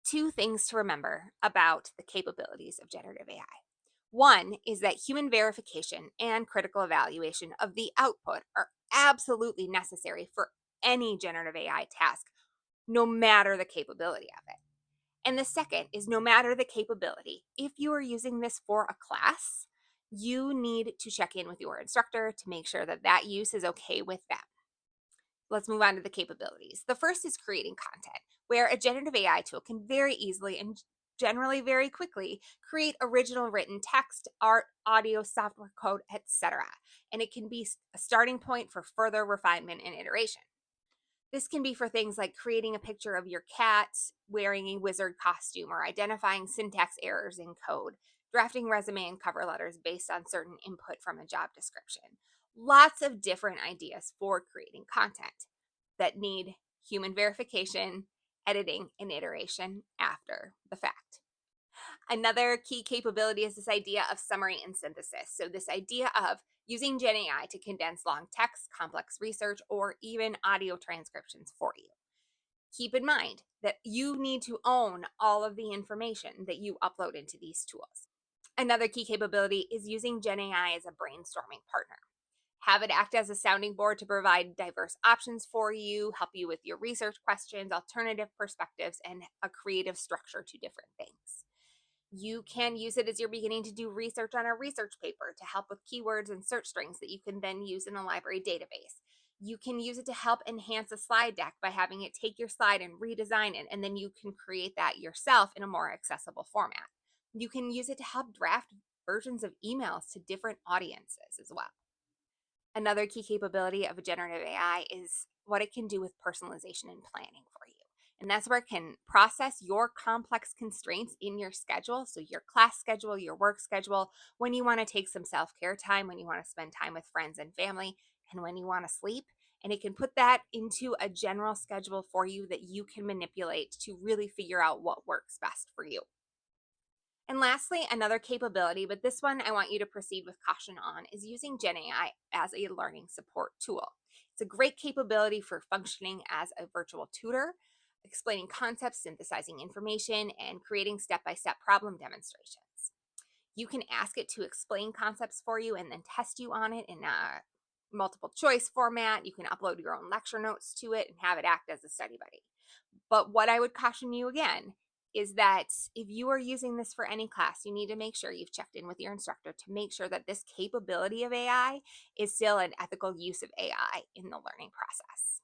Two things to remember about the capabilities of generative AI. One is that human verification and critical evaluation of the output are absolutely necessary for any generative AI task, no matter the capability of it. And the second is no matter the capability, if you are using this for a class, you need to check in with your instructor to make sure that that use is okay with them. Let's move on to the capabilities. The first is creating content, where a generative AI tool can very easily and generally very quickly create original written text, art, audio, software code, etc. And it can be a starting point for further refinement and iteration. This can be for things like creating a picture of your cat wearing a wizard costume or identifying syntax errors in code, drafting resume and cover letters based on certain input from a job description. Lots of different ideas for creating content that need human verification, editing, and iteration after the fact. Another key capability is this idea of summary and synthesis. So, this idea of using GenAI to condense long text, complex research, or even audio transcriptions for you. Keep in mind that you need to own all of the information that you upload into these tools. Another key capability is using GenAI as a brainstorming partner. Have it act as a sounding board to provide diverse options for you, help you with your research questions, alternative perspectives, and a creative structure to different things. You can use it as you're beginning to do research on a research paper to help with keywords and search strings that you can then use in a library database. You can use it to help enhance a slide deck by having it take your slide and redesign it, and then you can create that yourself in a more accessible format. You can use it to help draft versions of emails to different audiences as well. Another key capability of a generative AI is what it can do with personalization and planning for you. And that's where it can process your complex constraints in your schedule. So, your class schedule, your work schedule, when you want to take some self care time, when you want to spend time with friends and family, and when you want to sleep. And it can put that into a general schedule for you that you can manipulate to really figure out what works best for you. And lastly, another capability, but this one I want you to proceed with caution on, is using GenAI as a learning support tool. It's a great capability for functioning as a virtual tutor, explaining concepts, synthesizing information, and creating step by step problem demonstrations. You can ask it to explain concepts for you and then test you on it in a multiple choice format. You can upload your own lecture notes to it and have it act as a study buddy. But what I would caution you again is that if you are using this for any class, you need to make sure you've checked in with your instructor to make sure that this capability of AI is still an ethical use of AI in the learning process.